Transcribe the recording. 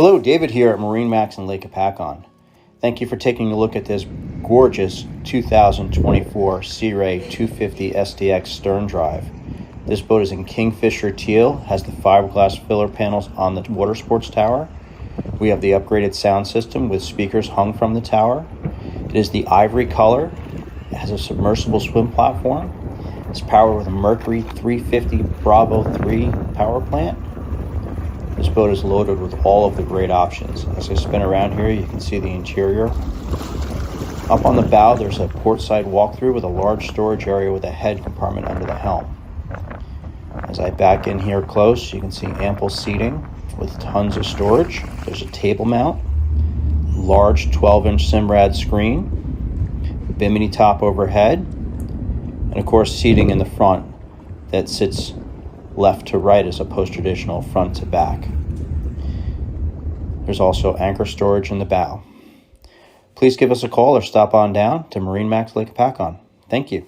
Hello, David here at MarineMax in Lake Hopatcong. Thank you for taking a look at this gorgeous 2024 Sea Ray 250 SDX stern drive. This boat is in Kingfisher teal, has the fiberglass filler panels on the water sports tower. We have the upgraded sound system with speakers hung from the tower. It is the ivory color. It has a submersible swim platform. It's powered with a Mercury 350 Bravo 3 power plant. This boat is loaded with all of the great options. As I spin around here, you can see the interior. Up on the bow, there's a portside walkthrough with a large storage area with a head compartment under the helm. As I back in here close, you can see ample seating with tons of storage. There's a table mount, large 12-inch Simrad screen, bimini top overhead, and of course seating in the front that sits left to right as opposed to traditional front to back. There's also anchor storage in the bow. Please give us a call or stop on down to MarineMax Lake Hopatcong. Thank you.